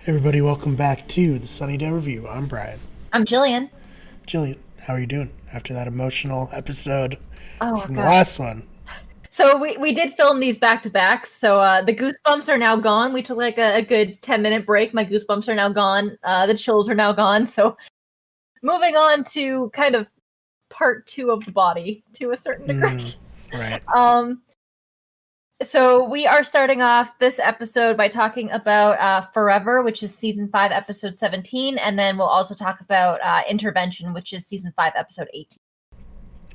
Hey everybody, welcome back to the Sunnydale Review. I'm Brian. I'm Jillian. Jillian, how are you doing after that emotional episode Oh from the god. last one? So we did film these back to back. So the goosebumps are now gone. We took like a good 10-minute break. My goosebumps are now gone. The chills are now gone. So moving on to kind of part two of the body to a certain degree. Right. Um so we are starting off this episode by talking about Forever, which is season 5, episode 17, and then we'll also talk about Intervention, which is season 5, episode 18.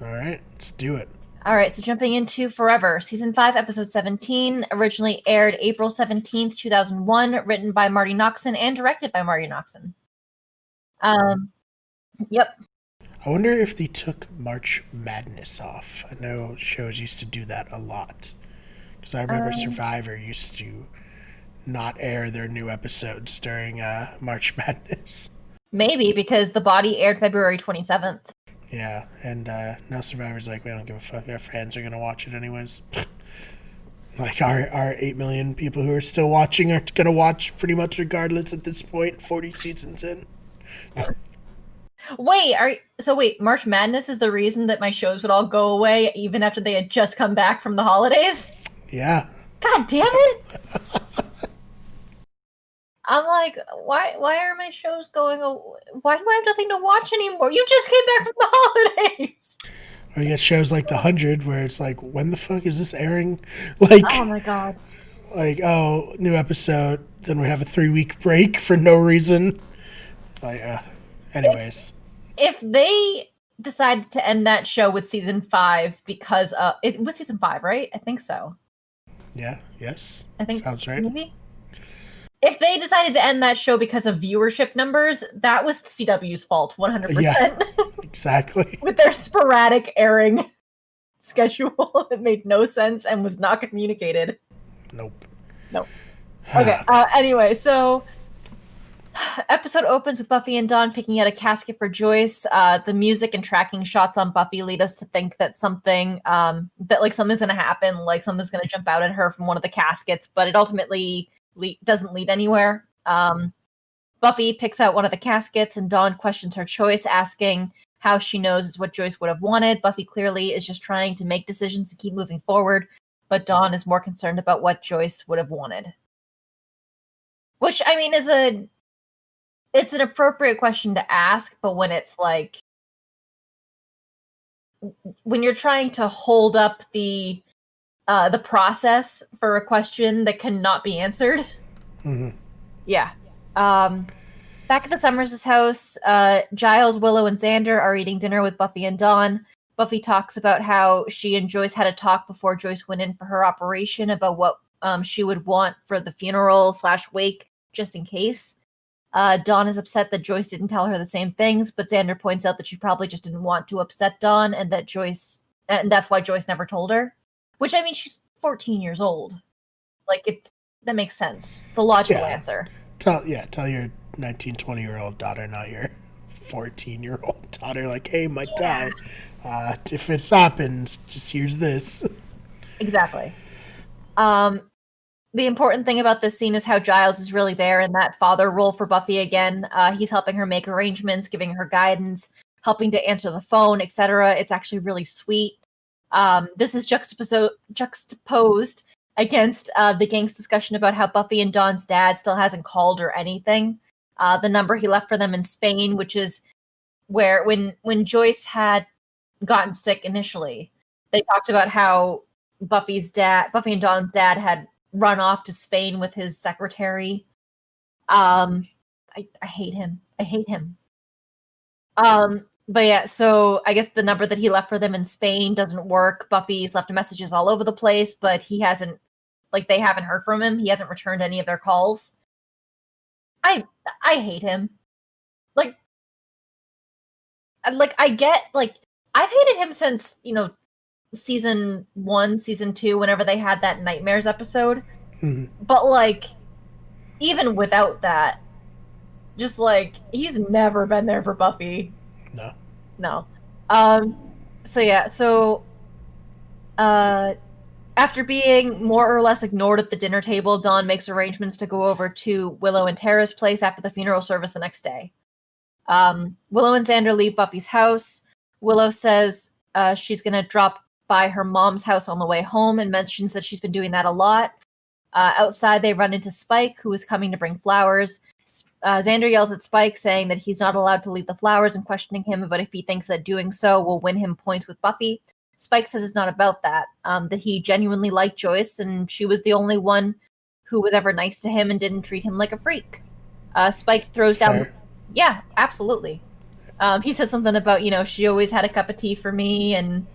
All right, let's do it. All right, so jumping into Forever, Season 5, Episode 17, originally aired April 17th, 2001, written by Marty Noxon and directed by Marty Noxon. Yep. I wonder if they took March Madness off. I know shows used to do that a lot. Because I remember Survivor used to not air their new episodes during March Madness. Maybe, because The Body aired February 27th. Yeah, and now Survivor's like, we don't give a fuck. Our fans are going to watch it anyways. Like, our 8 million people who are still watching are going to watch pretty much regardless at this point, 40 seasons in. Wait, March Madness is the reason that my shows would all go away even after they had just come back from the holidays? Yeah. God damn it! I'm like, why are my shows going away? Why do I have nothing to watch anymore? You just came back from the holidays! Or you get shows like The 100 where it's like, when the fuck is this airing? Like, Oh my god. like, oh, new episode. Then we have a 3-week break for no reason. Like, anyways. If they decided to end that show with season 5 because it was season 5, right? I think so. Yeah, yes. I think Sounds right. maybe. If they decided to end that show because of viewership numbers, that was the CW's fault, 100%. Yeah, exactly. With their sporadic airing schedule, it made no sense and was not communicated. Nope. Okay. Anyway, so episode opens with Buffy and Dawn picking out a casket for Joyce. The music and tracking shots on Buffy lead us to think that something's gonna happen, like something's gonna jump out at her from one of the caskets, but it ultimately doesn't lead anywhere. Buffy picks out one of the caskets, and Dawn questions her choice, asking how she knows it's what Joyce would have wanted. Buffy clearly is just trying to make decisions to keep moving forward, but Dawn is more concerned about what Joyce would have wanted. Which, I mean, it's an appropriate question to ask, but when it's like, when you're trying to hold up the process for a question that cannot be answered. Mm-hmm. Yeah. Back at the Summers' house, Giles, Willow, and Xander are eating dinner with Buffy and Dawn. Buffy talks about how she and Joyce had a talk before Joyce went in for her operation about what she would want for the funeral/wake, just in case. Dawn is upset that Joyce didn't tell her the same things, but Xander points out that she probably just didn't want to upset Dawn, and that's why Joyce never told her. Which, I mean, she's 14 years old. Like, that makes sense. It's a logical answer. Tell your 19, 20-year-old daughter, not your 14-year-old daughter, like, hey, might die. If it happens, just here's this. Exactly. The important thing about this scene is how Giles is really there in that father role for Buffy again. He's helping her make arrangements, giving her guidance, helping to answer the phone, etc. It's actually really sweet. This is juxtaposed against the gang's discussion about how Buffy and Dawn's dad still hasn't called or anything. The number he left for them in Spain, which is where when Joyce had gotten sick initially, they talked about how Buffy and Dawn's dad had run off to Spain with his secretary. I hate him. But yeah, so I guess the number that he left for them in Spain doesn't work. Buffy's left messages all over the place, but they haven't heard from him. He hasn't returned any of their calls. I hate him. I get, I've hated him since, season 1, season 2, whenever they had that Nightmares episode. Mm-hmm. But, even without that, just, he's never been there for Buffy. No. So After being more or less ignored at the dinner table, Dawn makes arrangements to go over to Willow and Tara's place after the funeral service the next day. Willow and Xander leave Buffy's house. Willow says she's going to drop by her mom's house on the way home and mentions that she's been doing that a lot. Outside, they run into Spike, who is coming to bring flowers. Xander yells at Spike, saying that he's not allowed to leave the flowers and questioning him about if he thinks that doing so will win him points with Buffy. Spike says it's not about that, that he genuinely liked Joyce, and she was the only one who was ever nice to him and didn't treat him like a freak. Spike throws down... Fair. Yeah, absolutely. He says something about, she always had a cup of tea for me, and,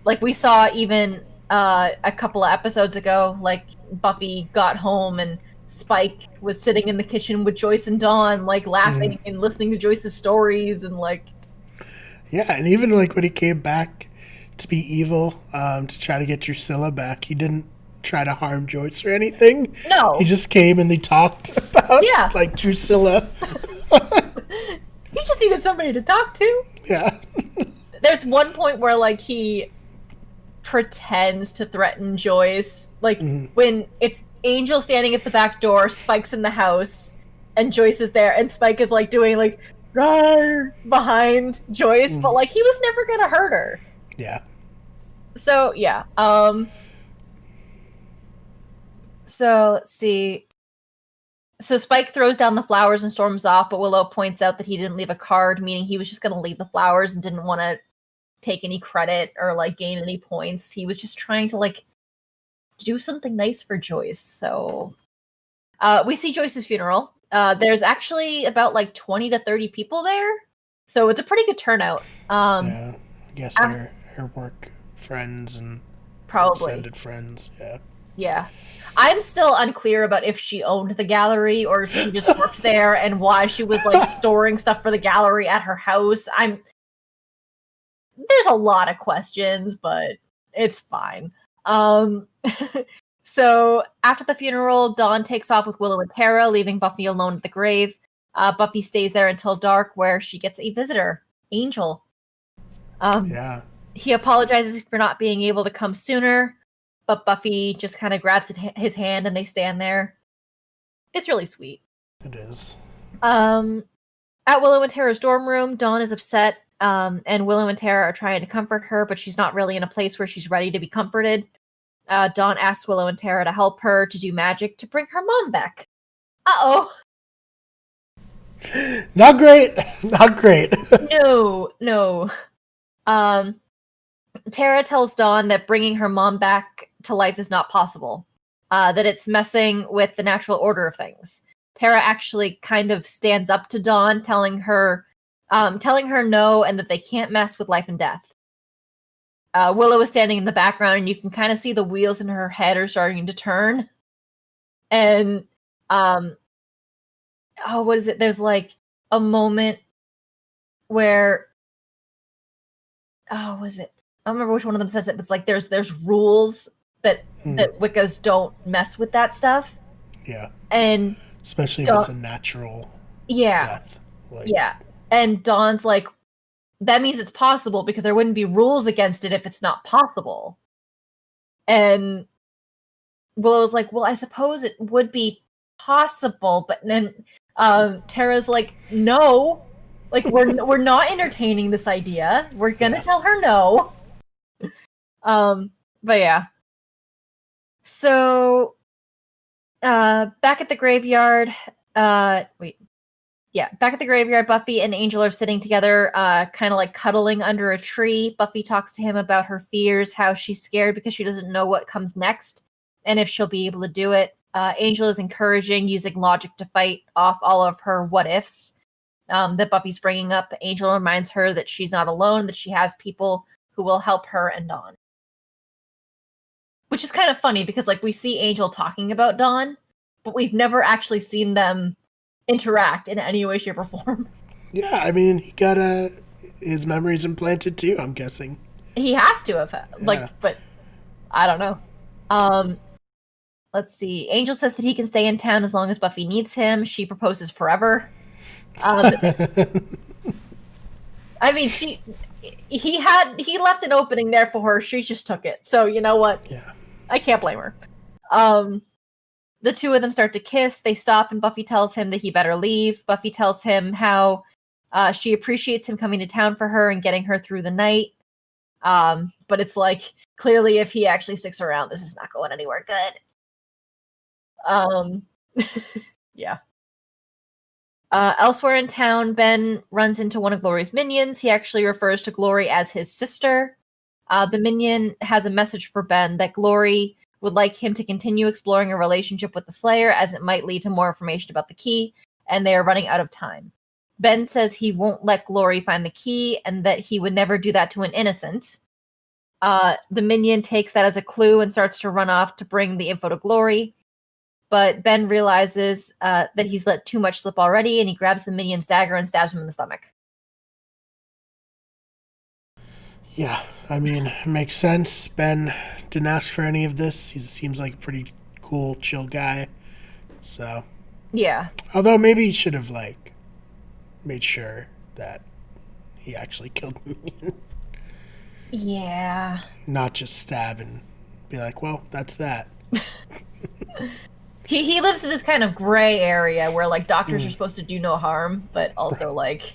like we saw even a couple of episodes ago, like Buffy got home and Spike was sitting in the kitchen with Joyce and Dawn, like laughing and listening to Joyce's stories and like... Yeah, and even like when he came back to be evil, to try to get Drusilla back, he didn't try to harm Joyce or anything. No. He just came and they talked about like Drusilla. He just needed somebody to talk to. Yeah. There's one point where like he pretends to threaten Joyce. Like when it's Angel standing at the back door, Spike's in the house, and Joyce is there, and Spike is like doing like "Rawr" behind Joyce, but like he was never gonna hurt her. Yeah. So yeah. So let's see. So Spike throws down the flowers and storms off, but Willow points out that he didn't leave a card, meaning he was just gonna leave the flowers and didn't want to take any credit or like gain any points. He was just trying to like do something nice for Joyce. So we see Joyce's funeral. There's actually about like 20 to 30 people there, so it's a pretty good turnout. Yeah, I guess her work friends and probably extended friends. Yeah. I'm still unclear about if she owned the gallery or if she just worked there and why she was like storing stuff for the gallery at her house. There's a lot of questions, but it's fine. So after the funeral, Dawn takes off with Willow and Tara, leaving Buffy alone at the grave. Buffy stays there until dark, where she gets a visitor, Angel. He apologizes for not being able to come sooner, but Buffy just kind of grabs his hand and they stand there. It's really sweet. It is. At Willow and Tara's dorm room, Dawn is upset, and Willow and Tara are trying to comfort her, but she's not really in a place where she's ready to be comforted. Dawn asks Willow and Tara to help her to do magic to bring her mom back. Uh-oh. Not great. Not great. No. Tara tells Dawn that bringing her mom back to life is not possible. That it's messing with the natural order of things. Tara actually kind of stands up to Dawn, telling her no and that they can't mess with life and death. Willow is standing in the background, and you can kind of see the wheels in her head are starting to turn. And, what is it? There's like a moment where, what is it? I don't remember which one of them says it, but it's like there's rules that Wiccas don't mess with that stuff. Yeah. And especially if it's a natural death. Yeah. And Dawn's like, that means it's possible because there wouldn't be rules against it if it's not possible. And Willow's like, well, I suppose it would be possible, but then Tara's like, no, like we're not entertaining this idea. We're gonna tell her no. But yeah. So back at the graveyard, back at the graveyard, Buffy and Angel are sitting together, kind of like cuddling under a tree. Buffy talks to him about her fears, how she's scared because she doesn't know what comes next, and if she'll be able to do it. Angel is encouraging using logic to fight off all of her what-ifs that Buffy's bringing up. Angel reminds her that she's not alone, that she has people who will help her and Dawn. Which is kind of funny because like we see Angel talking about Dawn, but we've never actually seen them interact in any way, shape, or form. Yeah, I mean, he got his memories implanted too, I'm guessing. He has to have, but I don't know. Let's see. Angel says that he can stay in town as long as Buffy needs him. She proposes forever. I mean, he left an opening there for her. She just took it. So you know what? Yeah. I can't blame her. The two of them start to kiss. They stop, and Buffy tells him that he better leave. Buffy tells him how she appreciates him coming to town for her and getting her through the night. But it's like, clearly, if he actually sticks around, this is not going anywhere good. Yeah. Elsewhere in town, Ben runs into one of Glory's minions. He actually refers to Glory as his sister. The minion has a message for Ben that Glory would like him to continue exploring a relationship with the Slayer, as it might lead to more information about the key, and they are running out of time. Ben says he won't let Glory find the key, and that he would never do that to an innocent. The minion takes that as a clue and starts to run off to bring the info to Glory. But Ben realizes that he's let too much slip already, and he grabs the minion's dagger and stabs him in the stomach. Yeah, I mean, it makes sense. Ben didn't ask for any of this. He seems like a pretty cool, chill guy. So, yeah. Although maybe he should have, like, made sure that he actually killed the minion. Yeah. Not just stab and be like, well, that's that. He lives in this kind of gray area where, like, doctors are supposed to do no harm, but also, like,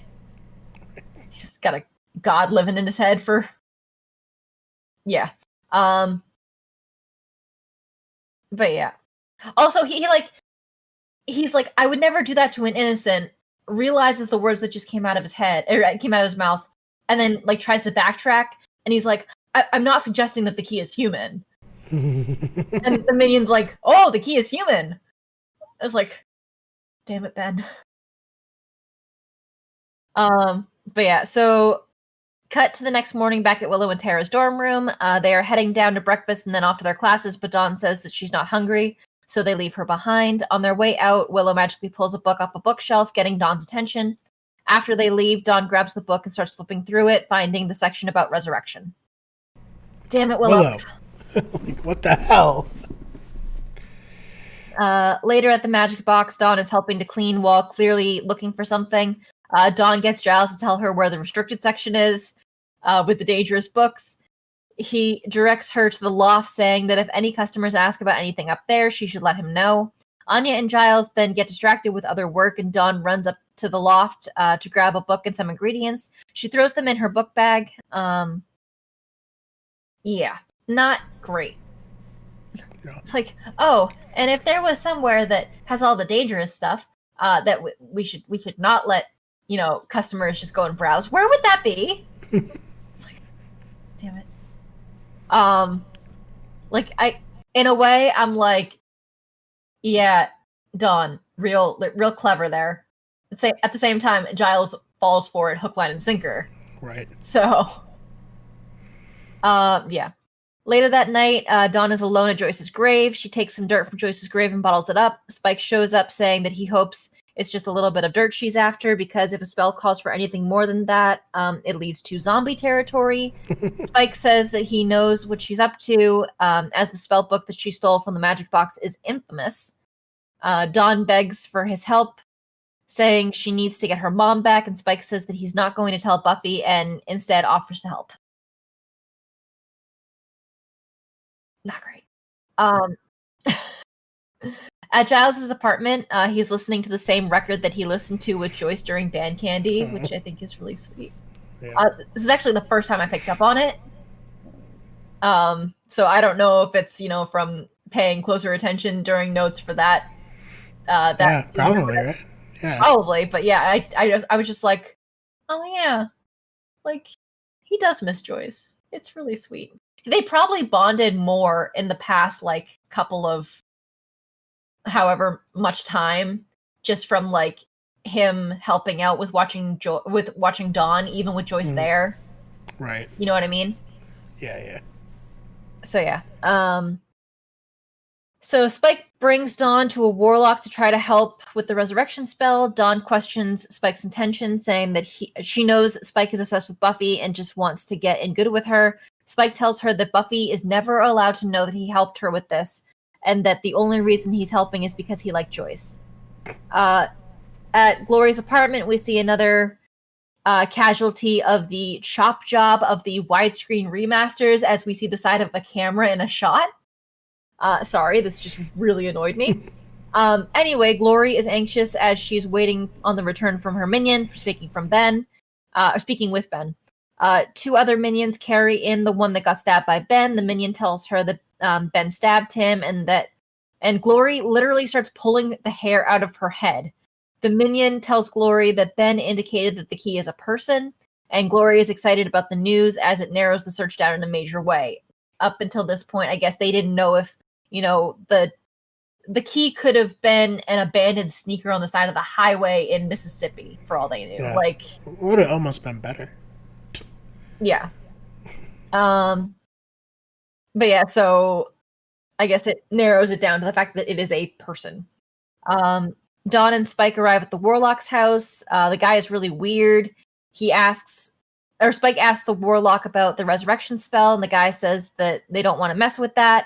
he's got a god living in his head for... Yeah. But yeah. Also, he's like, I would never do that to an innocent, realizes the words that just came out of his head, or came out of his mouth, and then, like, tries to backtrack, and he's like, I'm not suggesting that the key is human. And the minion's like, oh, the key is human. I was like, damn it, Ben. But yeah, so cut to the next morning back at Willow and Tara's dorm room. They are heading down to breakfast and then off to their classes, but Dawn says that she's not hungry, so they leave her behind. On their way out, Willow magically pulls a book off a bookshelf, getting Dawn's attention. After they leave, Dawn grabs the book and starts flipping through it, finding the section about resurrection. Damn it, Willow. Like, what the hell? Later at the magic box, Dawn is helping to clean while clearly looking for something. Dawn gets Giles to tell her where the restricted section is, with the dangerous books. He directs her to the loft, saying that if any customers ask about anything up there, she should let him know. Anya and Giles then get distracted with other work, and Dawn runs up to the loft to grab a book and some ingredients. She throws them in her book bag. Yeah, not great. No. It's like, oh, and if there was somewhere that has all the dangerous stuff that we should not let, customers just go and browse, where would that be? It's like, damn it. In a way, I'm like, yeah, Dawn, real clever there. At the same time, Giles falls for it hook, line, and sinker. Right. So, yeah. Later that night, Dawn is alone at Joyce's grave. She takes some dirt from Joyce's grave and bottles it up. Spike shows up saying that he hopes it's just a little bit of dirt she's after, because if a spell calls for anything more than that, it leads to zombie territory. Spike says that he knows what she's up to, as the spell book that she stole from the magic box is infamous. Dawn begs for his help, saying she needs to get her mom back, and Spike says that he's not going to tell Buffy and instead offers to help. Not great. At Giles' apartment, he's listening to the same record that he listened to with Joyce during Band Candy, which I think is really sweet. Yeah. This is actually the first time I picked up on it. So I don't know if it's, from paying closer attention during notes for that. Yeah, probably, right? Yeah. Probably, but yeah, I was just like, oh yeah, like, he does miss Joyce. It's really sweet. They probably bonded more in the past, like, couple of however much time, just from, like, him helping out with watching Dawn, even with Joyce there. Right. You know what I mean? Yeah. So yeah. So Spike brings Dawn to a warlock to try to help with the resurrection spell. Dawn questions Spike's intention, saying that she knows Spike is obsessed with Buffy and just wants to get in good with her. Spike tells her that Buffy is never allowed to know that he helped her with this, and that the only reason he's helping is because he liked Joyce. At Glory's apartment, we see another casualty of the chop job of the widescreen remasters as we see the side of a camera in a shot. Sorry, this just really annoyed me. Anyway, Glory is anxious as she's waiting on the return from her minion for speaking with Ben. Two other minions carry in the one that got stabbed by Ben. The minion tells her that Ben stabbed him and Glory literally starts pulling the hair out of her head. The minion tells Glory that Ben indicated that the key is a person, and Glory is excited about the news as it narrows the search down in a major way. Up until this point, I guess they didn't know if, the key could have been an abandoned sneaker on the side of the highway in Mississippi, for all they knew. Yeah. Like, would have almost been better. Yeah. But yeah, so I guess it narrows it down to the fact that it is a person. Dawn and Spike arrive at the Warlock's house. The guy is really weird. Spike asks the Warlock about the resurrection spell, and the guy says that they don't want to mess with that.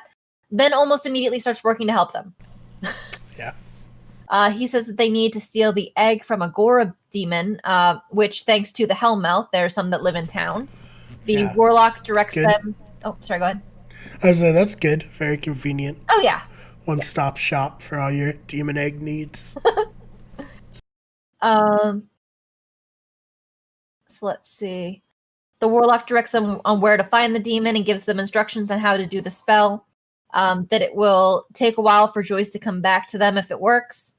Then almost immediately starts working to help them. Yeah. He says that they need to steal the egg from a Gora demon, which, thanks to the Hellmouth, there are some that live in town. The Warlock directs them... Oh, sorry, go ahead. I was like, that's good. Very convenient. Oh, yeah. One-stop shop for all your demon egg needs. So let's see. The Warlock directs them on where to find the demon and gives them instructions on how to do the spell. That it will take a while for Joyce to come back to them if it works.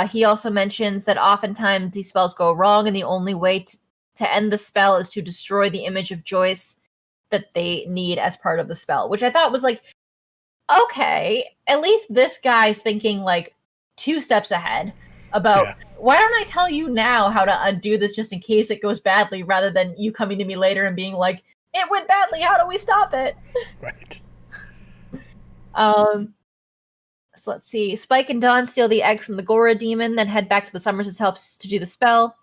He also mentions that oftentimes these spells go wrong, and the only way to end the spell is to destroy the image of Joyce that they need as part of the spell, which I thought was like, okay, at least this guy's thinking like 2 steps ahead about why don't I tell you now how to undo this just in case it goes badly, rather than you coming to me later and being like, it went badly, how do we stop it? Right. So let's see. Spike and Dawn steal the egg from the Gora demon, then head back to the Summers' house to do the spell.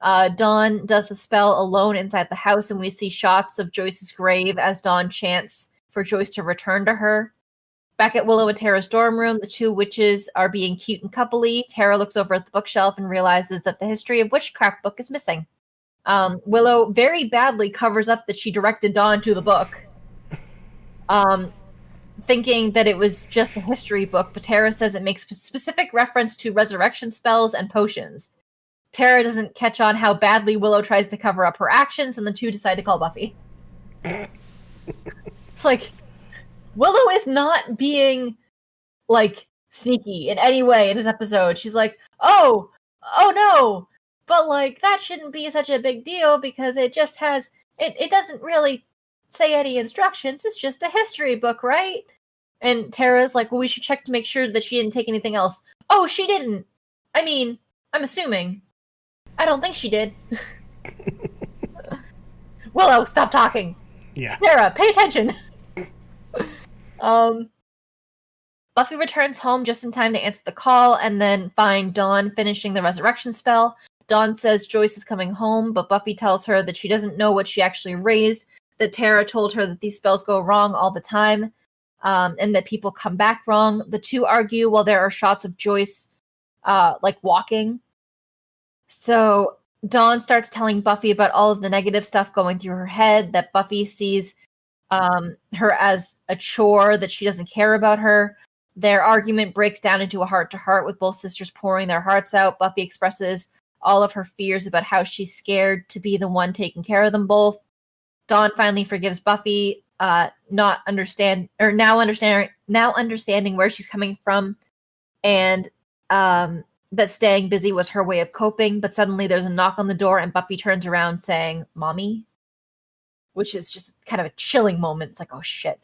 Dawn does the spell alone inside the house, and we see shots of Joyce's grave as Dawn chants for Joyce to return to her. Back at Willow and Tara's dorm room, the two witches are being cute and coupley. Tara looks over at the bookshelf and realizes that the History of Witchcraft book is missing. Willow very badly covers up that she directed Dawn to the book. Thinking that it was just a history book, but Tara says it makes specific reference to resurrection spells and potions. Tara doesn't catch on how badly Willow tries to cover up her actions, and the two decide to call Buffy. It's like, Willow is not being, like, sneaky in any way in this episode. She's like, oh no, but, like, that shouldn't be such a big deal because it just has, it doesn't really say any instructions. It's just a history book, right? And Tara's like, well, we should check to make sure that she didn't take anything else. Oh, she didn't. I mean, I'm assuming. I don't think she did. Willow, stop talking. Yeah. Tara, pay attention. Buffy returns home just in time to answer the call and then find Dawn finishing the resurrection spell. Dawn says Joyce is coming home, but Buffy tells her that she doesn't know what she actually raised, that Tara told her that these spells go wrong all the time, and that people come back wrong. The two argue while there are shots of Joyce, like, walking. So Dawn starts telling Buffy about all of the negative stuff going through her head, that Buffy sees her as a chore, that she doesn't care about her. Their argument breaks down into a heart-to-heart with both sisters pouring their hearts out. Buffy expresses all of her fears about how she's scared to be the one taking care of them both. Dawn finally forgives Buffy, now understanding where she's coming from, and that staying busy was her way of coping. But suddenly there's a knock on the door, and Buffy turns around saying, "Mommy," which is just kind of a chilling moment. It's like, oh shit.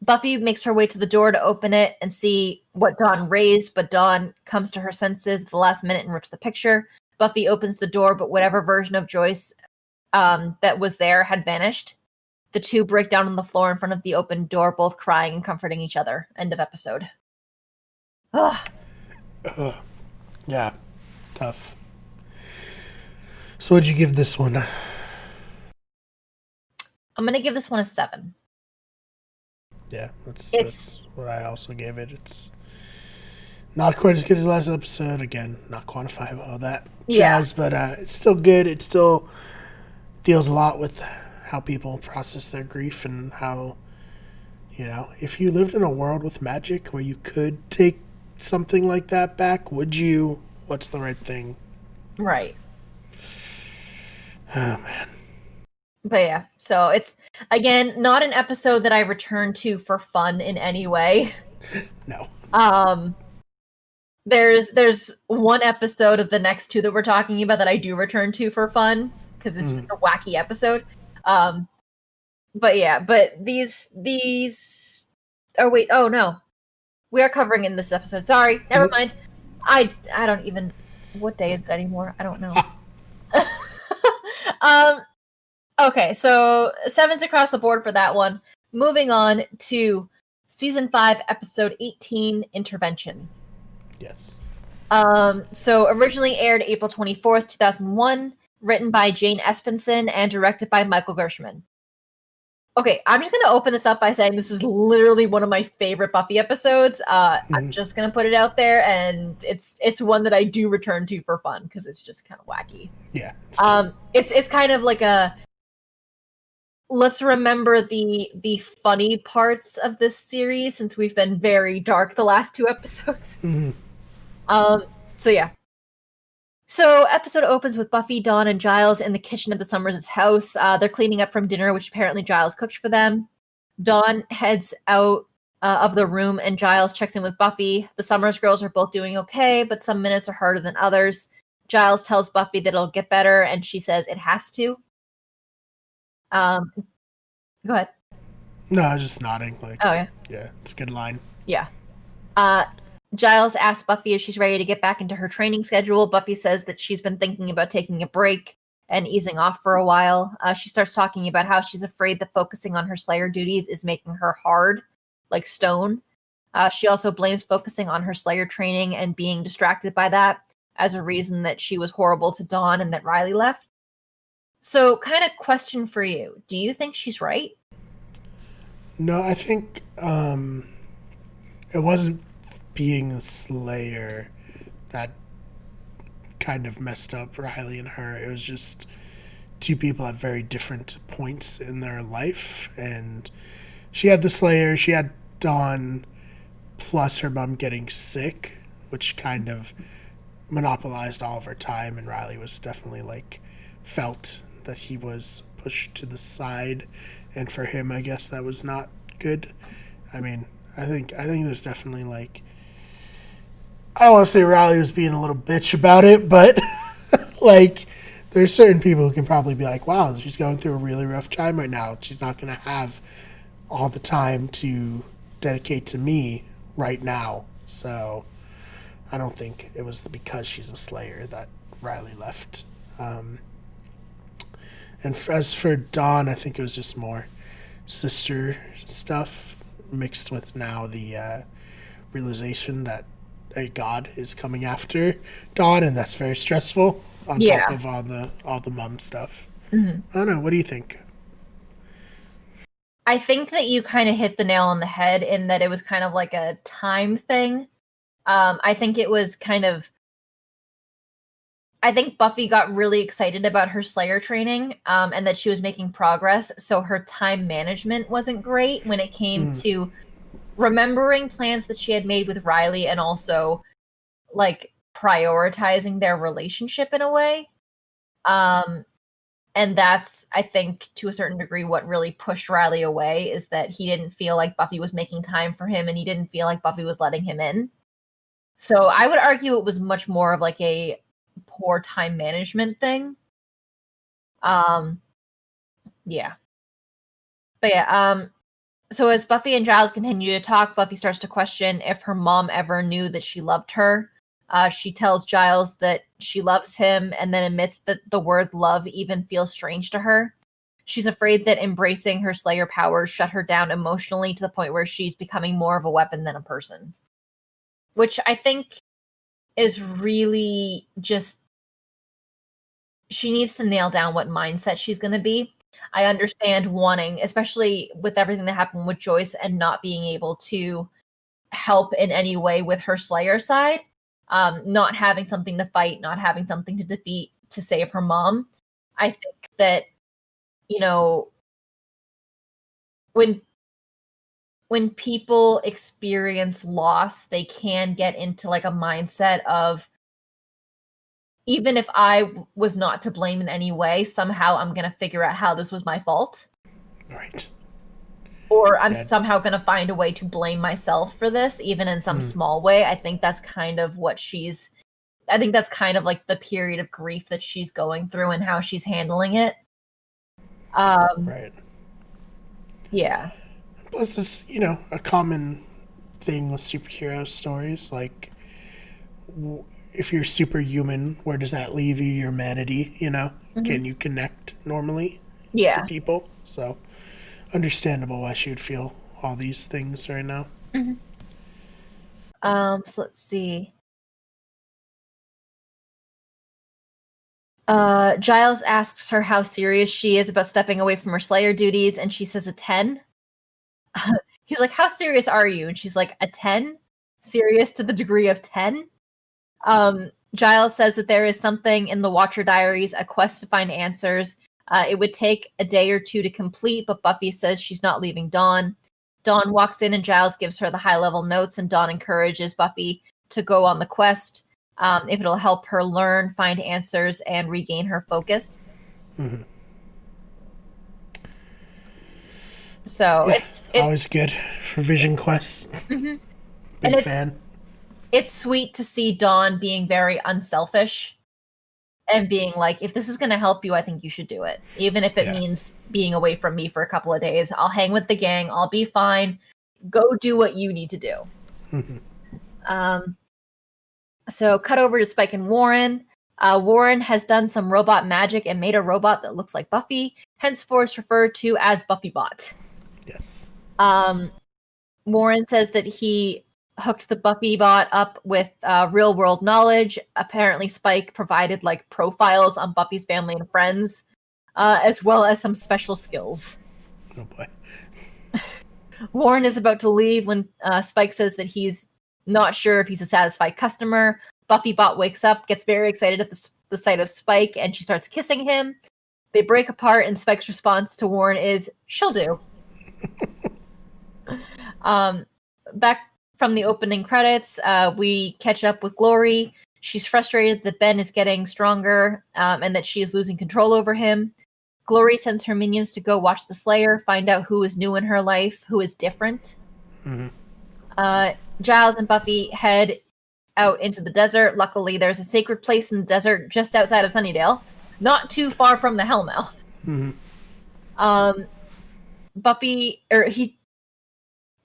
Buffy makes her way to the door to open it and see what Dawn raised, but Dawn comes to her senses at the last minute and rips the picture. Buffy opens the door, but whatever version of Joyce that was there had vanished. The two break down on the floor in front of the open door, both crying and comforting each other. End of episode. Ugh. Yeah, tough. So what'd you give this one? I'm going to give this one a 7. Yeah, that's what I also gave it. It's Not quite as good as last episode. Again, not quantifiable, all that Yeah. jazz, but it's still good. It still deals a lot with how people process their grief and how, if you lived in a world with magic where you could take something like that back, would you? What's the right thing? Right. Oh, man. But yeah, so it's, again, not an episode that I return to for fun in any way. No. There's one episode of the next two that we're talking about that I do return to for fun, because it's just a wacky episode. But yeah, but these oh wait, oh no. We are covering in this episode. Sorry, never mind. I don't even, what day is it anymore? I don't know. Okay, so 7's across the board for that one. Moving on to season 5, episode 18, Intervention. Yes. So originally aired April 24th, 2001, written by Jane Espenson and directed by Michael Gershman. Okay, I'm just gonna open this up by saying this is literally one of my favorite Buffy episodes. I'm just gonna put it out there, and it's one that I do return to for fun because it's just kind of wacky. Yeah. It's kind of like a, let's remember the funny parts of this series since we've been very dark the last 2 episodes. So yeah. So episode opens with Buffy, Dawn, and Giles in the kitchen of the Summers' house. They're cleaning up from dinner, which apparently Giles cooked for them. Dawn heads out of the room, and Giles checks in with Buffy. The Summers girls are both doing okay, but some minutes are harder than others. Giles tells Buffy that it'll get better, and she says it has to. Go ahead. No, I was just nodding. Like, oh yeah, yeah, it's a good line. Yeah. Giles asks Buffy if she's ready to get back into her training schedule. Buffy says that she's been thinking about taking a break and easing off for a while. She starts talking about how she's afraid that focusing on her Slayer duties is making her hard, like stone. She also blames focusing on her Slayer training and being distracted by that as a reason that she was horrible to Dawn and that Riley left. So, kind of question for you. Do you think she's right? No, I think it wasn't being a Slayer that kind of messed up Riley and her. It was just two people at very different points in their life, and she had the Slayer, she had Dawn, plus her mom getting sick, which kind of monopolized all of her time, and Riley was definitely like felt that he was pushed to the side, and for him I guess that was not good. I mean, I think there's definitely like, I don't want to say Riley was being a little bitch about it, but like there's certain people who can probably be like, wow, she's going through a really rough time right now. She's not going to have all the time to dedicate to me right now. So I don't think it was because she's a Slayer that Riley left. And as for Dawn, I think it was just more sister stuff mixed with now the realization that a god is coming after Dawn, and that's very stressful on top of all the mom stuff. I don't know. What do you think? I think that you kind of hit the nail on the head in that it was kind of like a time thing. I think it was kind of, I think Buffy got really excited about her Slayer training, and that she was making progress, so her time management wasn't great when it came to remembering plans that she had made with Riley and also like prioritizing their relationship in a way. And that's, I think, to a certain degree, what really pushed Riley away, is that he didn't feel like Buffy was making time for him, and he didn't feel like Buffy was letting him in. So I would argue it was much more of like a poor time management thing. Yeah. But yeah, so as Buffy and Giles continue to talk, Buffy starts to question if her mom ever knew that she loved her. She tells Giles that she loves him and then admits that the word love even feels strange to her. She's afraid that embracing her Slayer powers shut her down emotionally to the point where she's becoming more of a weapon than a person. Which I think is really just, she needs to nail down what mindset she's going to be. I understand wanting, especially with everything that happened with Joyce and not being able to help in any way with her Slayer side. Not having something to fight, not having something to defeat to save her mom. I think that, you know, when people experience loss, they can get into like a mindset of, even if I was not to blame in any way, somehow I'm going to figure out how this was my fault. Right. Or I'm somehow going to find a way to blame myself for this, even in some small way. I think that's kind of what I think that's kind of like the period of grief that she's going through and how she's handling it. Right. Yeah. Plus, this, you know, a common thing with superhero stories, like, if you're superhuman, where does that leave you? Your humanity, you know? Can you connect normally to people? So, understandable why she would feel all these things right now. So let's see. Giles asks her how serious she is about stepping away from her Slayer duties, and she says a 10. He's like, how serious are you? And she's like, a 10? Serious to the degree of 10? Giles says that there is something in the Watcher Diaries, a quest to find answers. It would take a day or two to complete, but Buffy says she's not leaving Dawn. Dawn walks in and Giles gives her the high-level notes, and Dawn encourages Buffy to go on the quest if it'll help her learn, find answers, and regain her focus. So it's always good for Vision quests. Big fan. It's sweet to see Dawn being very unselfish and being like, if this is going to help you, I think you should do it. Even if it means being away from me for a couple of days. I'll hang with the gang. I'll be fine. Go do what you need to do. So cut over to Spike and Warren. Warren has done some robot magic and made a robot that looks like Buffy, henceforth referred to as BuffyBot. Yes. Warren says that he hooked the BuffyBot up with real world knowledge. Apparently Spike provided like profiles on Buffy's family and friends, as well as some special skills. Oh boy. Warren is about to leave when Spike says that he's not sure if he's a satisfied customer. BuffyBot wakes up, gets very excited at the sight of Spike, and she starts kissing him. They break apart, and Spike's response to Warren is, she'll do. Back from the opening credits, we catch up with Glory. She's frustrated that Ben is getting stronger and that she is losing control over him. Glory sends her minions to go watch the Slayer, find out who is new in her life, who is different. Giles and Buffy head out into the desert. Luckily, there's a sacred place in the desert just outside of Sunnydale, not too far from the Hellmouth.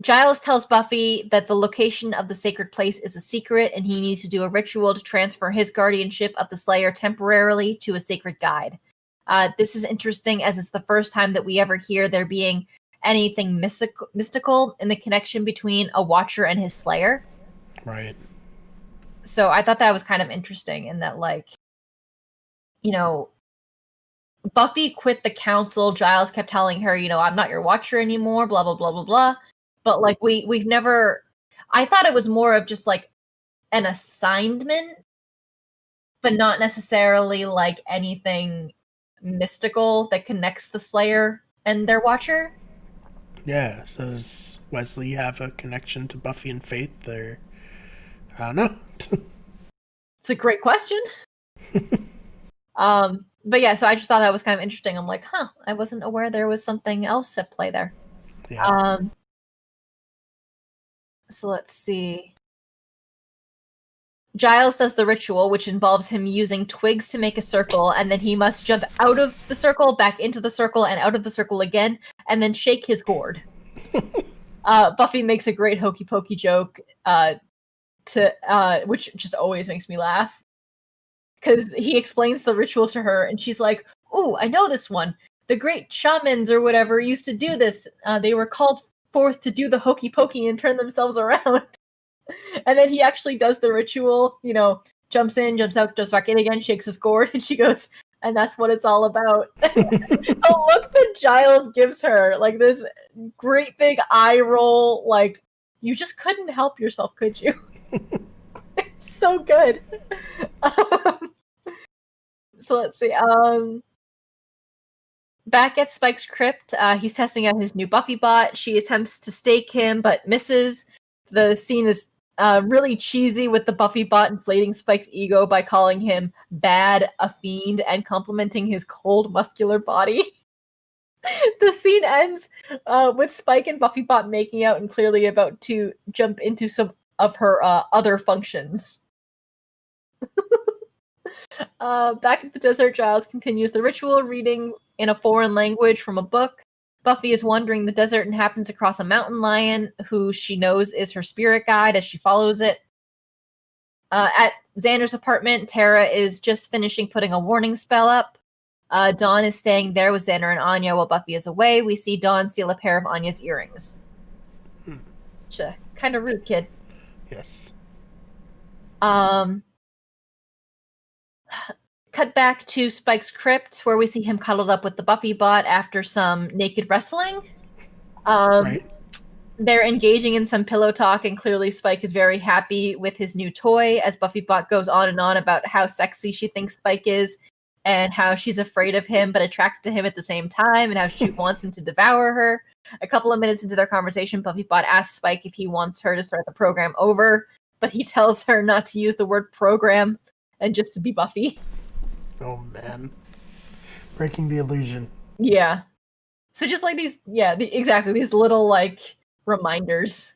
Giles tells Buffy that the location of the sacred place is a secret, and he needs to do a ritual to transfer his guardianship of the Slayer temporarily to a sacred guide. This is interesting, as it's the first time that we ever hear there being anything mystical in the connection between a Watcher and his Slayer. Right. So I thought that was kind of interesting in that, like, you know, Buffy quit the council. Giles kept telling her, you know, I'm not your Watcher anymore, blah, blah, blah, blah, blah. But, like, we've never... I thought it was more of just, like, an assignment, but not necessarily, like, anything mystical that connects the Slayer and their Watcher. Yeah, so does Wesley have a connection to Buffy and Faith, or... I don't know. It's a great question. But yeah, so I just thought that was kind of interesting. I'm like, I wasn't aware there was something else at play there. Yeah. So let's see. Giles does the ritual, which involves him using twigs to make a circle, and then he must jump out of the circle, back into the circle, and out of the circle again, and then shake his gourd. Buffy makes a great hokey pokey joke, which just always makes me laugh. Because he explains the ritual to her, and she's like, "Ooh, I know this one. The great shamans or whatever used to do this. They were called forth to do the hokey pokey and turn themselves around." And then he actually does the ritual, you know, jumps in, jumps out, jumps back in again, shakes his gourd, and she goes, "And that's what it's all about." The look that Giles gives her, like this great big eye roll, like, You just couldn't help yourself, could you? It's so good. So let's see. Back at Spike's crypt, he's testing out his new Buffy bot. She attempts to stake him, but misses. The scene is really cheesy, with the Buffy bot inflating Spike's ego by calling him bad, a fiend, and complimenting his cold, muscular body. The scene ends with Spike and Buffy bot making out and clearly about to jump into some of her other functions. Back at the desert, Giles continues the ritual, reading in a foreign language from a book. Buffy is wandering the desert and happens across a mountain lion who she knows is her spirit guide as she follows it. At Xander's apartment, Tara is just finishing putting a warning spell up. Dawn is staying there with Xander and Anya while Buffy is away. We see Dawn steal a pair of Anya's earrings. Kind of rude, kid. Yes. Cut back to Spike's crypt, where we see him cuddled up with the Buffy bot after some naked wrestling. Right. They're engaging in some pillow talk, and clearly Spike is very happy with his new toy, as Buffy bot goes on and on about how sexy she thinks Spike is, and how she's afraid of him but attracted to him at the same time, and how she wants him to devour her. A couple of minutes into their conversation, Buffy bot asks Spike if he wants her to start the program over, but he tells her not to use the word program and just to be Buffy. Oh, man. Breaking the illusion. Yeah. So just like these, exactly, these little, like, reminders.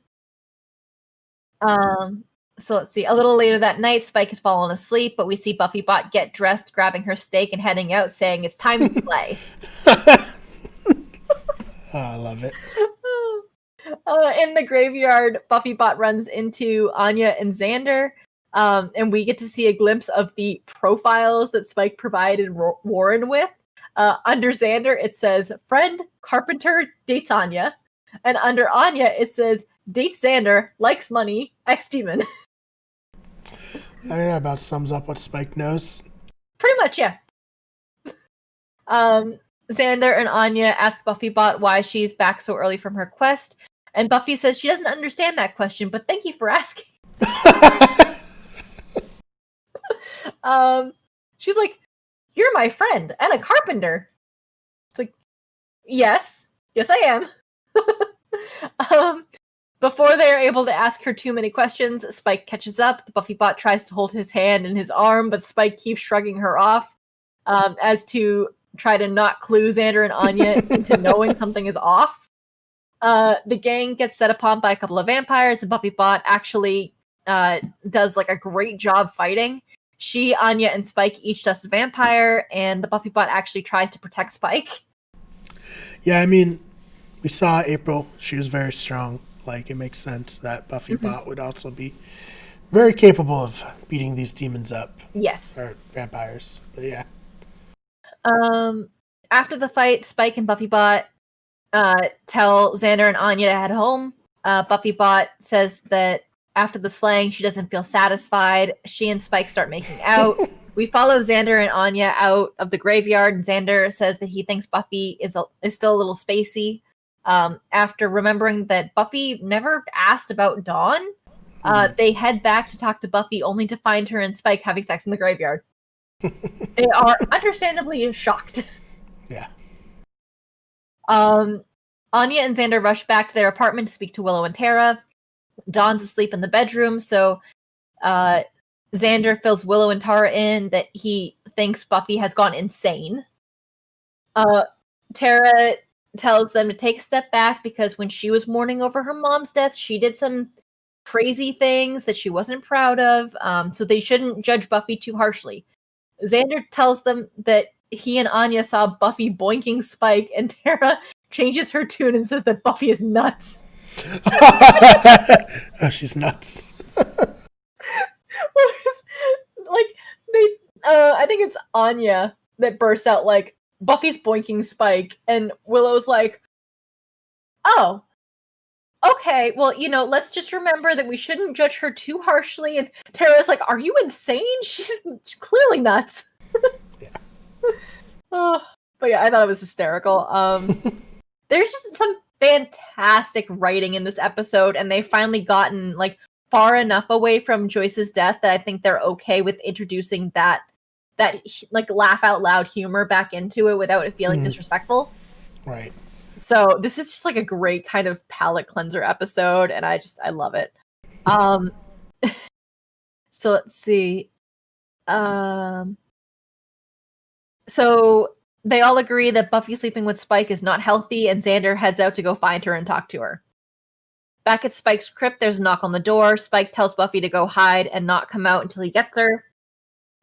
So let's see. A little later that night, Spike has fallen asleep, but we see Buffy bot get dressed, grabbing her steak, and heading out, saying it's time to play. I love it. In the graveyard, Buffy bot runs into Anya and Xander, and we get to see a glimpse of the profiles that Spike provided Warren with. Under Xander, it says, friend, carpenter, dates Anya. And under Anya, it says, dates Xander, likes money, ex-demon. I mean, that about sums up what Spike knows. Pretty much, yeah. Xander and Anya ask Buffy bot why she's back so early from her quest, and Buffy says she doesn't understand that question, but thank you for asking. She's like, you're my friend and a carpenter. It's like, yes I am. Before they are able to ask her too many questions, Spike catches up. The Buffy bot tries to hold his hand in his arm, but Spike keeps shrugging her off, as to try to not clue Xander and Anya into knowing something is off. The gang gets set upon by a couple of vampires, and Buffy bot actually does like a great job fighting. She, Anya, and Spike each dust a vampire, and the Buffy bot actually tries to protect Spike. Yeah, I mean, we saw April. She was very strong. Like, it makes sense that Buffy bot would also be very capable of beating these demons up. Yes. Or vampires. But yeah. After the fight, Spike and Buffy bot tell Xander and Anya to head home. Buffy bot says that after the slaying, she doesn't feel satisfied. She and Spike start making out. We follow Xander and Anya out of the graveyard, and Xander says that he thinks Buffy is still a little spacey. After remembering that Buffy never asked about Dawn, they head back to talk to Buffy, only to find her and Spike having sex in the graveyard. They are understandably shocked. Yeah. Anya and Xander rush back to their apartment to speak to Willow and Tara. Dawn's asleep in the bedroom, so Xander fills Willow and Tara in that he thinks Buffy has gone insane. Tara tells them to take a step back because when she was mourning over her mom's death, she did some crazy things that she wasn't proud of, so they shouldn't judge Buffy too harshly. Xander tells them that he and Anya saw Buffy boinking Spike, and Tara changes her tune and says that Buffy is nuts. Oh, she's nuts. Like, I think it's Anya that bursts out like, Buffy's boinking Spike, and Willow's like, oh, okay, well, let's just remember that we shouldn't judge her too harshly. And Tara's like, are you insane? She's clearly nuts. Yeah. But yeah, I thought it was hysterical. There's just some fantastic writing in this episode, and they've finally gotten like far enough away from Joyce's death that I think they're okay with introducing that like laugh out loud humor back into it without it feeling disrespectful. Right. So this is just like a great kind of palate cleanser episode, and I love it. So let's see. So they all agree that Buffy sleeping with Spike is not healthy, and Xander heads out to go find her and talk to her. Back at Spike's crypt, there's a knock on the door. Spike tells Buffy to go hide and not come out until he gets there.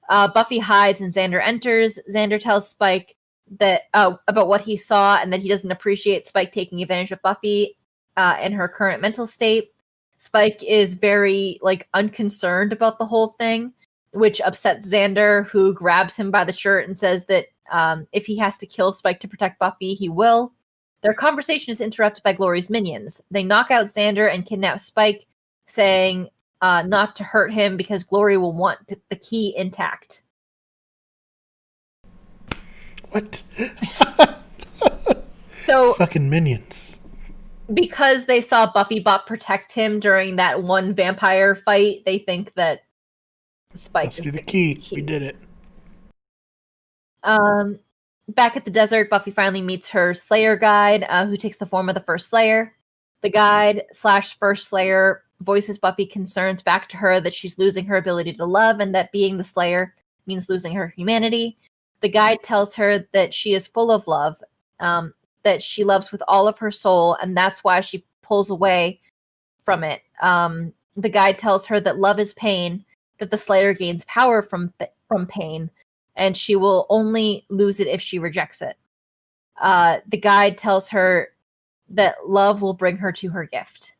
Buffy hides and Xander enters. Xander tells Spike that about what he saw and that he doesn't appreciate Spike taking advantage of Buffy in her current mental state. Spike is very like unconcerned about the whole thing, which upsets Xander, who grabs him by the shirt and says that if he has to kill Spike to protect Buffy, he will. Their conversation is interrupted by Glory's minions. They knock out Xander and kidnap Spike, saying not to hurt him because Glory will want the key intact. What? So it's fucking minions. Because they saw Buffy Bot protect him during that one vampire fight, they think that Spike must be the key. We did it. Back at the desert, Buffy finally meets her Slayer guide, who takes the form of the first Slayer. The guide / first Slayer voices Buffy concerns back to her that she's losing her ability to love and that being the Slayer means losing her humanity. The guide tells her that she is full of love, that she loves with all of her soul, and that's why she pulls away from it. The guide tells her that love is pain, that the Slayer gains power from pain, and she will only lose it if she rejects it. The guide tells her that love will bring her to her gift.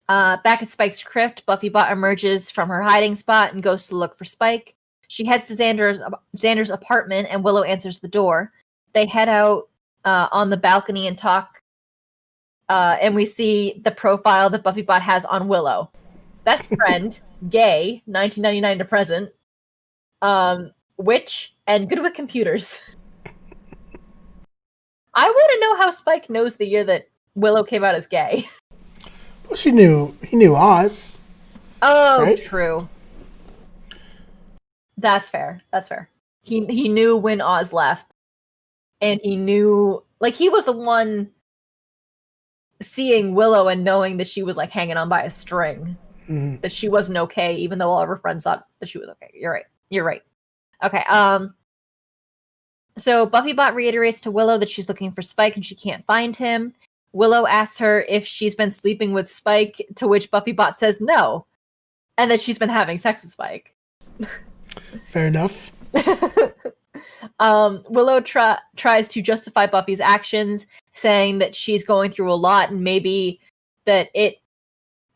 Back at Spike's crypt, Buffy Bot emerges from her hiding spot and goes to look for Spike. She heads to Xander's apartment, and Willow answers the door. They head out on the balcony and talk, and we see the profile that Buffy Bot has on Willow. Best friend, gay, 1999 to present, witch, and good with computers. I want to know how Spike knows the year that Willow came out as gay. Well, he knew Oz. Oh, right? True. That's fair. He knew when Oz left. And he knew, like, he was the one seeing Willow and knowing that she was, like, hanging on by a string. Mm-hmm. That she wasn't okay, even though all of her friends thought that she was okay. You're right. Okay, so Buffy Bot reiterates to Willow that she's looking for Spike and she can't find him. Willow asks her if she's been sleeping with Spike, to which Buffy Bot says no. And that she's been having sex with Spike. Fair enough. Willow tries to justify Buffy's actions, saying that she's going through a lot and maybe that it,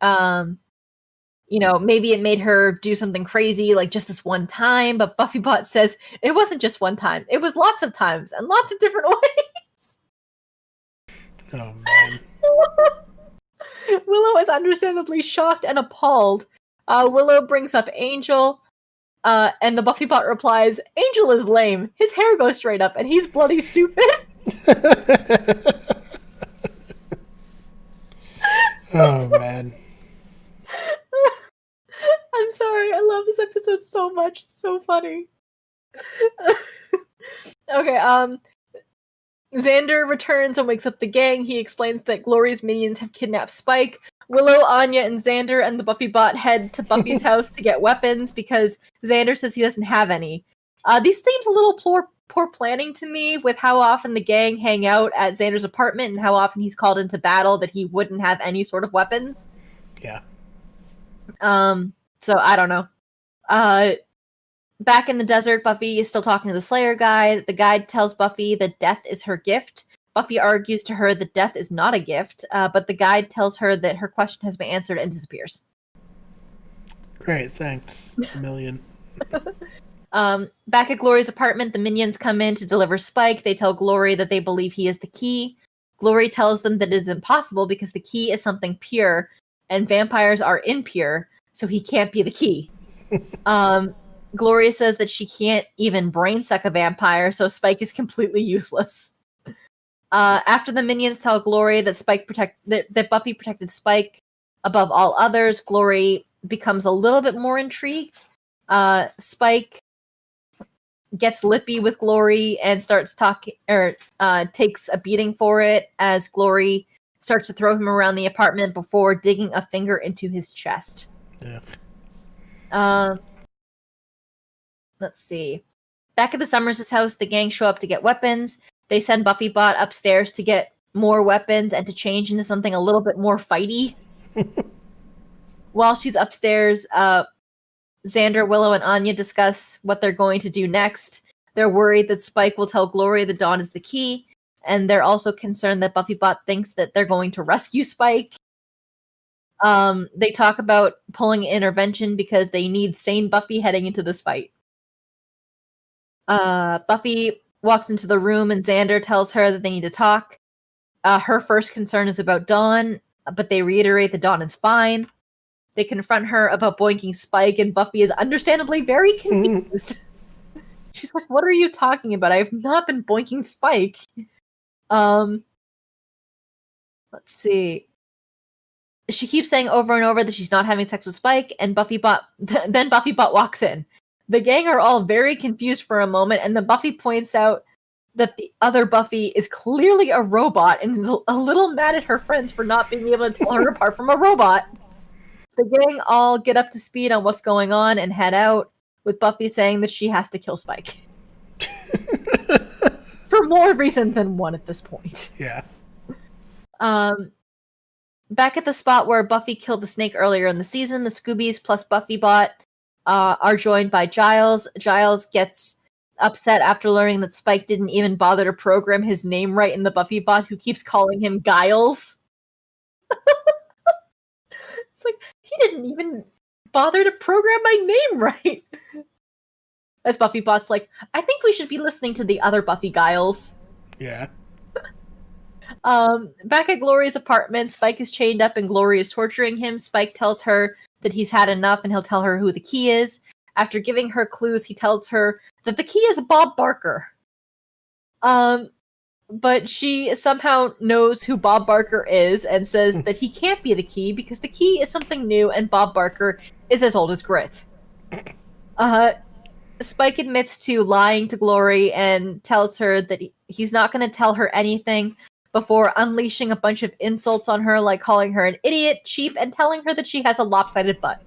maybe it made her do something crazy like just this one time. But Buffy Bot says it wasn't just one time. It was lots of times and lots of different ways. Oh, man. Willow is understandably shocked and appalled. Willow brings up Angel. And the Buffy Bot replies, Angel is lame. His hair goes straight up, and he's bloody stupid. Oh, man. I'm sorry. I love this episode so much. It's so funny. Okay, Xander returns and wakes up the gang. He explains that Glory's minions have kidnapped Spike. Willow, Anya, and Xander and the Buffy Bot head to Buffy's house to get weapons because Xander says he doesn't have any. These seems a little poor planning to me with how often the gang hang out at Xander's apartment and how often he's called into battle that he wouldn't have any sort of weapons. Yeah. So I don't know. Back in the desert, Buffy is still talking to the Slayer guide. The guide tells Buffy that death is her gift. Buffy argues to her that death is not a gift, but the guide tells her that her question has been answered and disappears. Great, thanks a million. Back at Glory's apartment, the minions come in to deliver Spike. They tell Glory that they believe he is the key. Glory tells them that it is impossible because the key is something pure, and vampires are impure, so he can't be the key. Gloria says that she can't even brain suck a vampire, so Spike is completely useless. After the minions tell Glory that Buffy protected Spike above all others, Glory becomes a little bit more intrigued. Spike gets lippy with Glory and starts talking, or takes a beating for it as Glory starts to throw him around the apartment before digging a finger into his chest. Yeah. Let's see. Back at the Summers' house, the gang show up to get weapons. They send Buffy Bot upstairs to get more weapons and to change into something a little bit more fighty. While she's upstairs, Xander, Willow, and Anya discuss what they're going to do next. They're worried that Spike will tell Glory that Dawn is the key, and they're also concerned that Buffy Bot thinks that they're going to rescue Spike. They talk about pulling intervention because they need sane Buffy heading into this fight. Buffy walks into the room and Xander tells her that they need to talk. Her first concern is about Dawn, but they reiterate that Dawn is fine. They confront her about boinking Spike, and Buffy is understandably very confused. She's like, what are you talking about? I have not been boinking Spike. Let's see. She keeps saying over and over that she's not having sex with Spike, and then Buffy Bot walks in. The gang are all very confused for a moment, and then Buffy points out that the other Buffy is clearly a robot and is a little mad at her friends for not being able to tell her apart from a robot. The gang all get up to speed on what's going on and head out, with Buffy saying that she has to kill Spike. For more reasons than one at this point. Yeah. Back at the spot where Buffy killed the snake earlier in the season, the Scoobies plus Buffy Bot are joined by Giles. Giles gets upset after learning that Spike didn't even bother to program his name right in the Buffy Bot, who keeps calling him Giles. It's like, he didn't even bother to program my name right. As Buffy Bot's like, I think we should be listening to the other Buffy Giles. Yeah. Back at Glory's apartment, Spike is chained up and Glory is torturing him. Spike tells her that he's had enough and he'll tell her who the key is. After giving her clues, he tells her that the key is Bob Barker. But she somehow knows who Bob Barker is and says that he can't be the key because the key is something new and Bob Barker is as old as grit. Spike admits to lying to Glory and tells her that he's not going to tell her anything before unleashing a bunch of insults on her, like calling her an idiot, cheap, and telling her that she has a lopsided butt.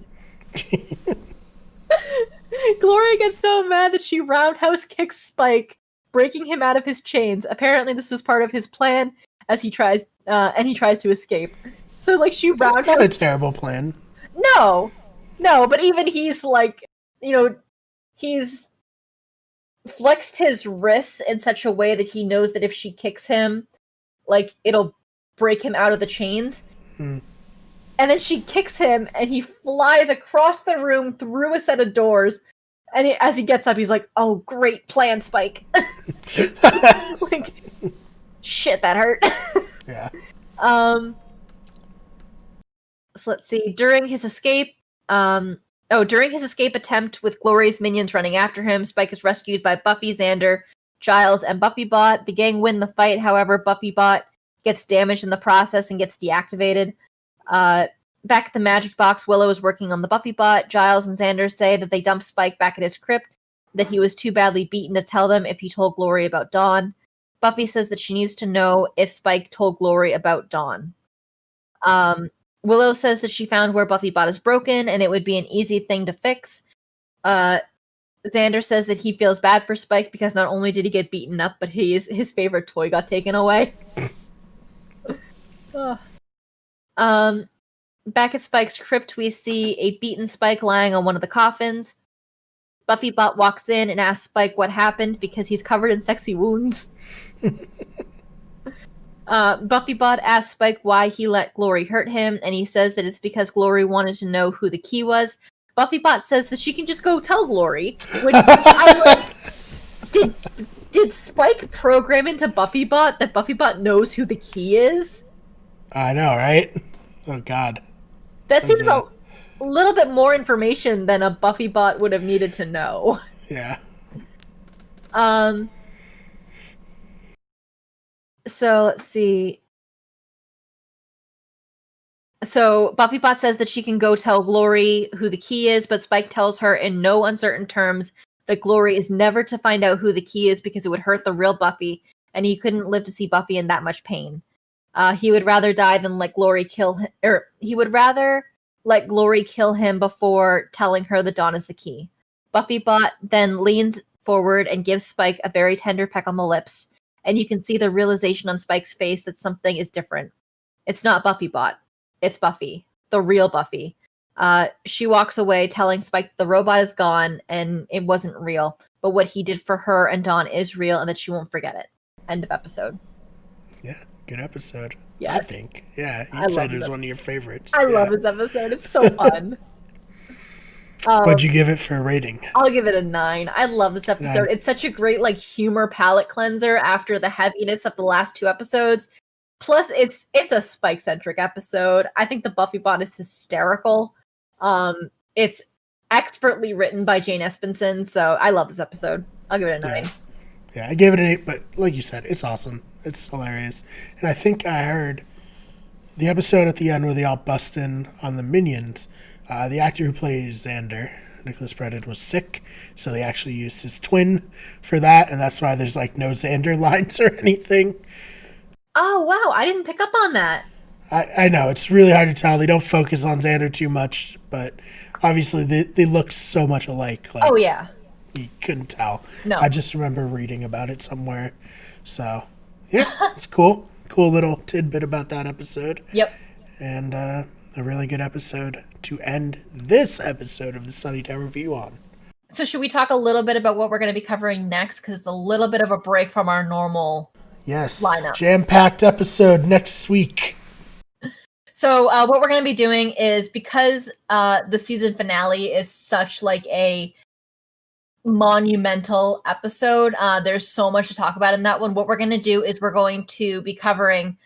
Glory gets so mad that she roundhouse kicks Spike, breaking him out of his chains. Apparently this was part of his plan as he tries to escape. So like she roundhouse... Not a terrible plan. No, but even he's like, he's flexed his wrists in such a way that he knows that if she kicks him, like, it'll break him out of the chains. And then she kicks him, and he flies across the room through a set of doors. And as he gets up, he's like, "Oh, great plan, Spike." Like, shit, that hurt. Yeah. So let's see. During his escape attempt with Glory's minions running after him, Spike is rescued by Buffy, Xander, Giles, and Buffy Bot. The gang win the fight, however, Buffy Bot gets damaged in the process and gets deactivated. Back at the magic box, Willow is working on the Buffy Bot. Giles and Xander say that they dumped Spike back at his crypt, that he was too badly beaten to tell them if he told Glory about Dawn. Buffy says that she needs to know if Spike told Glory about Dawn. Willow says that she found where Buffy Bot is broken, and it would be an easy thing to fix. Xander says that he feels bad for Spike because not only did he get beaten up, but his favorite toy got taken away. Back at Spike's crypt, we see a beaten Spike lying on one of the coffins. Buffy Bot walks in and asks Spike what happened because he's covered in sexy wounds. Buffy Bot asks Spike why he let Glory hurt him, and he says that it's because Glory wanted to know who the key was. Buffy Bot says that she can just go tell Glory. Which I'm like, did Spike program into Buffy Bot that Buffy Bot knows who the key is? I know, right? Oh, God. That seems a little bit more information than a Buffy Bot would have needed to know. Yeah. So let's see. So BuffyBot says that she can go tell Glory who the key is, but Spike tells her in no uncertain terms that Glory is never to find out who the key is because it would hurt the real Buffy, and he couldn't live to see Buffy in that much pain. He would rather die than let Glory kill him, or he would rather let Glory kill him before telling her that Dawn is the key. BuffyBot then leans forward and gives Spike a very tender peck on the lips, and you can see the realization on Spike's face that something is different. It's not BuffyBot. It's Buffy, the real Buffy. She walks away telling Spike the robot is gone and it wasn't real, but what he did for her and Dawn is real and that she won't forget it. End of episode. Yeah, good episode. Yes. I think. Yeah, you said it was one of your favorites. I love this episode. It's so fun. What'd you give it for a rating? I'll give it a 9. I love this episode. 9. It's such a great humor palate cleanser after the heaviness of the last 2 episodes. Plus, it's a Spike-centric episode. I think the Buffy bot is hysterical. It's expertly written by Jane Espenson, so I love this episode. I'll give it a 9. Yeah, I gave it an 8, but like you said, it's awesome. It's hilarious. And I think I heard the episode at the end where they all bust in on the minions. The actor who plays Xander, Nicholas Brennan, was sick, so they actually used his twin for that, and that's why there's no Xander lines or anything. Oh, wow. I didn't pick up on that. I know. It's really hard to tell. They don't focus on Xander too much, but obviously they look so much alike. Oh, yeah. You couldn't tell. No. I just remember reading about it somewhere. So, yeah, it's cool. Cool little tidbit about that episode. Yep. And a really good episode to end this episode of the Sunnydale Review on. So should we talk a little bit about what we're going to be covering next? Because it's a little bit of a break from our normal lineup. Jam-packed episode next week. So what we're going to be doing is, because the season finale is such a monumental episode, there's so much to talk about in that one. What we're going to do is we're going to be covering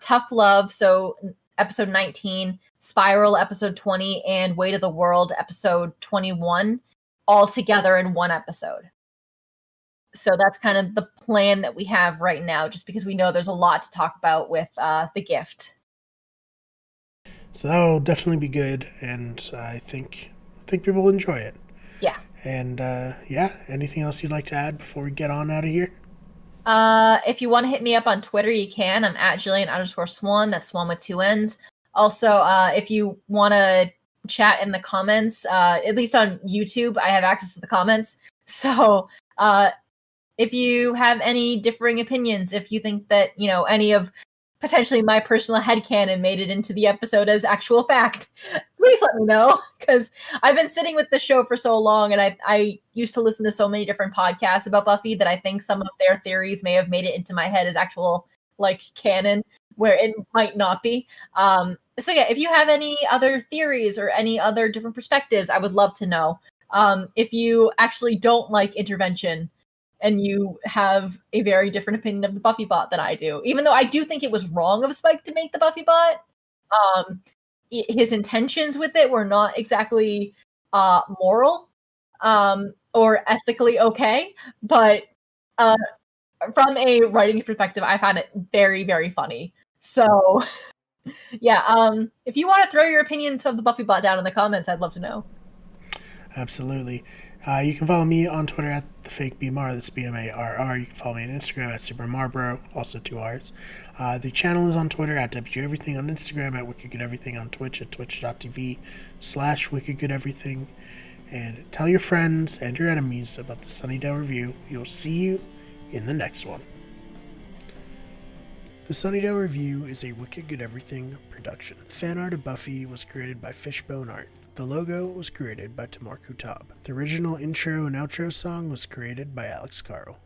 Tough Love, so episode 19, Spiral, episode 20, and Weight of the World, episode 21, all together in one episode. So that's kind of the plan that we have right now, just because we know there's a lot to talk about with The Gift. So that'll definitely be good, and I think people will enjoy it. Yeah. And anything else you'd like to add before we get on out of here? If you want to hit me up on Twitter, you can. I'm at Jillian_Swan. That's Swan with 2 N's. Also, if you want to chat in the comments, at least on YouTube, I have access to the comments. So if you have any differing opinions, if you think that, any of potentially my personal headcanon made it into the episode as actual fact, please let me know, because I've been sitting with the show for so long, and I used to listen to so many different podcasts about Buffy that I think some of their theories may have made it into my head as actual canon, where it might not be. So yeah, if you have any other theories or any other different perspectives, I would love to know. If you actually don't like intervention and you have a very different opinion of the Buffy bot than I do, even though I do think it was wrong of Spike to make the Buffy bot, his intentions with it were not exactly moral or ethically okay, but from a writing perspective, I found it very, very funny. So yeah, if you want to throw your opinions of the Buffy bot down in the comments, I'd love to know. Absolutely. You can follow me on Twitter at @thefakeBMar, that's BMARR. You can follow me on Instagram at SuperMarbro, also 2 R's. The channel is on Twitter at WGEverything, on Instagram at WickedGoodEverything, on Twitch at twitch.tv/WickedGoodEverything. And tell your friends and your enemies about the Sunnydale Review. You'll see you in the next one. The Sunnydale Review is a Wicked Good Everything production. The fan art of Buffy was created by Fishbone Art. The logo was created by Tamar Kutab. The original intro and outro song was created by Alex Carl.